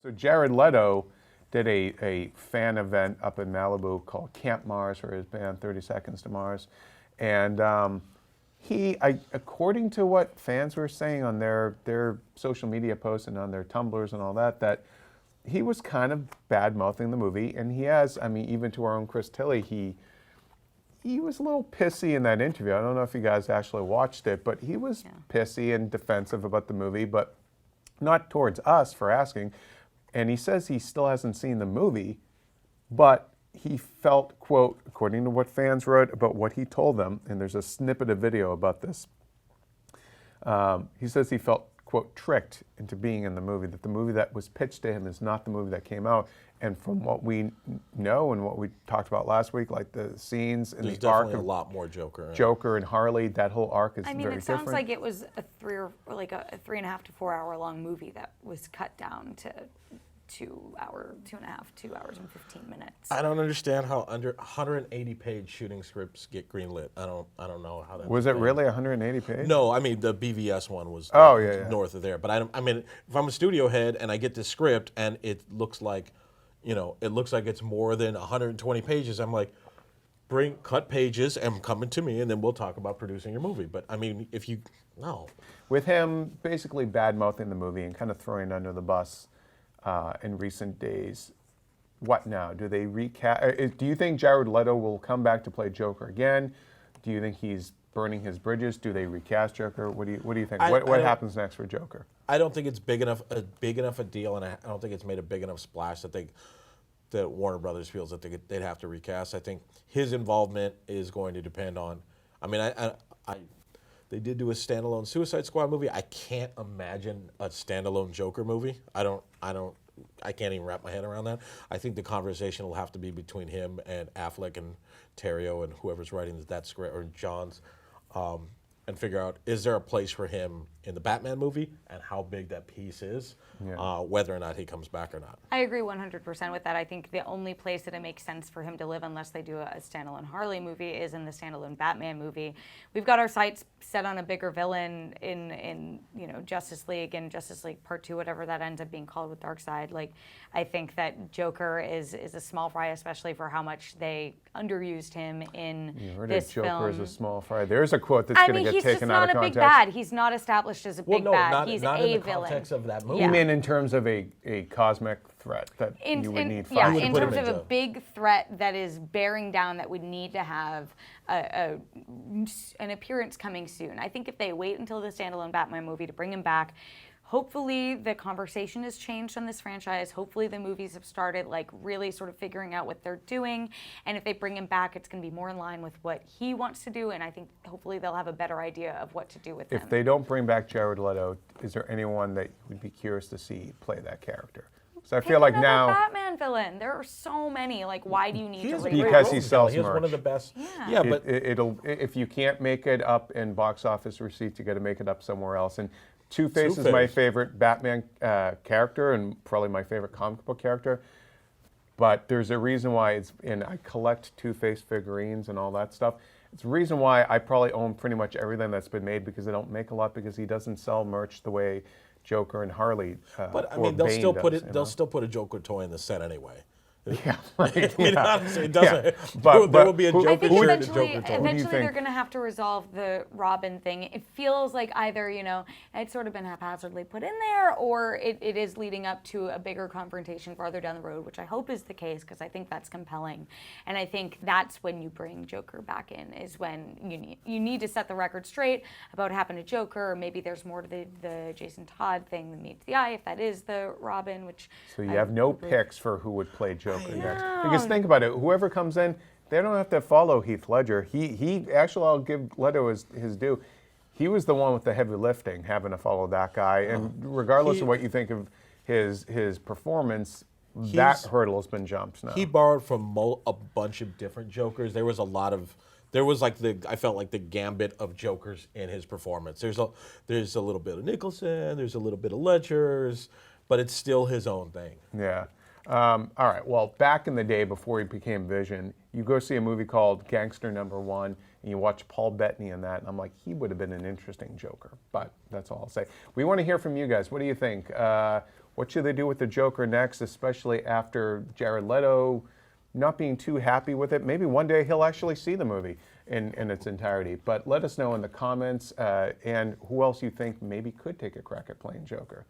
So Jared Leto did a fan event up in Malibu called Camp Mars for his band 30 Seconds to Mars. And according to what fans were saying on their social media posts and on their Tumblrs and all that, that he was kind of bad-mouthing the movie. And he has, I mean, even to our own Chris Tilley, he was a little pissy in that interview. I don't know if you guys actually watched it, but he was pissy and defensive about the movie, but not towards us for asking. And he says he still hasn't seen the movie, but he felt, quote, according to what fans wrote about what he told them, and there's a snippet of video about this, he says he felt, quote, tricked into being in the movie, that the movie that was pitched to him is not the movie that came out. And from what we know and what we talked about last week, like the scenes and there's the arc definitely of a lot more Joker. Joker and Harley, that whole arc is very different. I mean, it sounds like it was a 3.5 to 4 hour long movie that was cut down to 2 hours and 15 minutes. I don't understand how under 180-page shooting scripts get greenlit. I don't know how that. Was it really 180 pages? No, I mean the BVS one was north of there. But I mean, if I'm a studio head and I get this script and it looks like, it's more than 120 pages, I'm like, cut pages and come to me, and then we'll talk about producing your movie. But I mean, with him basically bad-mouthing the movie and kind of throwing it under the bus. In recent days, what now? Do they recast? Do you think Jared Leto will come back to play Joker again? Do you think he's burning his bridges? Do they recast Joker? What do you think? What happens next for Joker? I don't think it's big enough a deal, and I don't think it's made a big enough splash that Warner Brothers feels that they'd have to recast. I think his involvement is going to depend on. I mean, they did do a standalone Suicide Squad movie. I can't imagine a standalone Joker movie. I can't even wrap my head around that. I think the conversation will have to be between him and Affleck and Terrio and whoever's writing that script, or John's, and figure out, is there a place for him in the Batman movie and how big that piece is, whether or not he comes back or not. I agree 100% with that. I think the only place that it makes sense for him to live, unless they do a standalone Harley movie, is in the standalone Batman movie. We've got our sights set on a bigger villain in Justice League and Justice League Part 2, whatever that ends up being called with Darkseid. Like, I think that Joker is a small fry, especially for how much they underused him in this film. Joker is a small fry. There's a quote that's going to get taken out of context. He's just not a big bad. He's not established as a big bad. He's not a in the villain. context of that movie. You mean in terms of a cosmic threat that you would need? Yeah, in terms of a big threat that is bearing down, that would need to have an appearance coming soon. I think if they wait until the standalone Batman movie to bring him back, hopefully the conversation has changed on this franchise. Hopefully the movies have started really sort of figuring out what they're doing. And if they bring him back, it's going to be more in line with what he wants to do. And I think hopefully they'll have a better idea of what to do with him. If they don't bring back Jared Leto, is there anyone that you would be curious to see play that character? So I feel like now Batman villain. There are so many. Why do you need to? Because he sells merch. He's one of the best. Yeah, but it'll if you can't make it up in box office receipts, you got to make it up somewhere else. And Two-Face is my favorite Batman character and probably my favorite comic book character. But there's a reason why I collect Two-Face figurines and all that stuff. It's a reason why I probably own pretty much everything that's been made, because they don't make a lot, because he doesn't sell merch the way Joker and Harley. But I mean, they'll still put a Joker toy in the set anyway. Yeah, honestly, it doesn't. Yeah. There will be a Joker I think shirt and a Joker toy. Eventually they're going to have to resolve the Robin thing. It feels like either, it's sort of been haphazardly put in there, or it is leading up to a bigger confrontation farther down the road, which I hope is the case, because I think that's compelling. And I think that's when you bring Joker back in, is when you need to set the record straight about what happened to Joker, or maybe there's more to the Jason Todd thing than meets the eye, if that is the Robin, which... So you have no picks for who would play Joker next. Because think about it, whoever comes in, they don't have to follow Heath Ledger. He actually, I'll give Leto his due. He was the one with the heavy lifting, having to follow that guy. And regardless of what you think of his performance, that hurdle has been jumped now. He borrowed from a bunch of different Jokers. I felt like the gambit of Jokers in his performance. There's a little bit of Nicholson, there's a little bit of Ledger's, but it's still his own thing. Yeah. All right, well, back in the day before he became Vision, you go see a movie called Gangster #1, and you watch Paul Bettany in that, and I'm like, he would have been an interesting Joker. But that's all I'll say. We want to hear from you guys. What do you think? What should they do with the Joker next, especially after Jared Leto not being too happy with it? Maybe one day he'll actually see the movie in its entirety. But let us know in the comments and who else you think maybe could take a crack at playing Joker.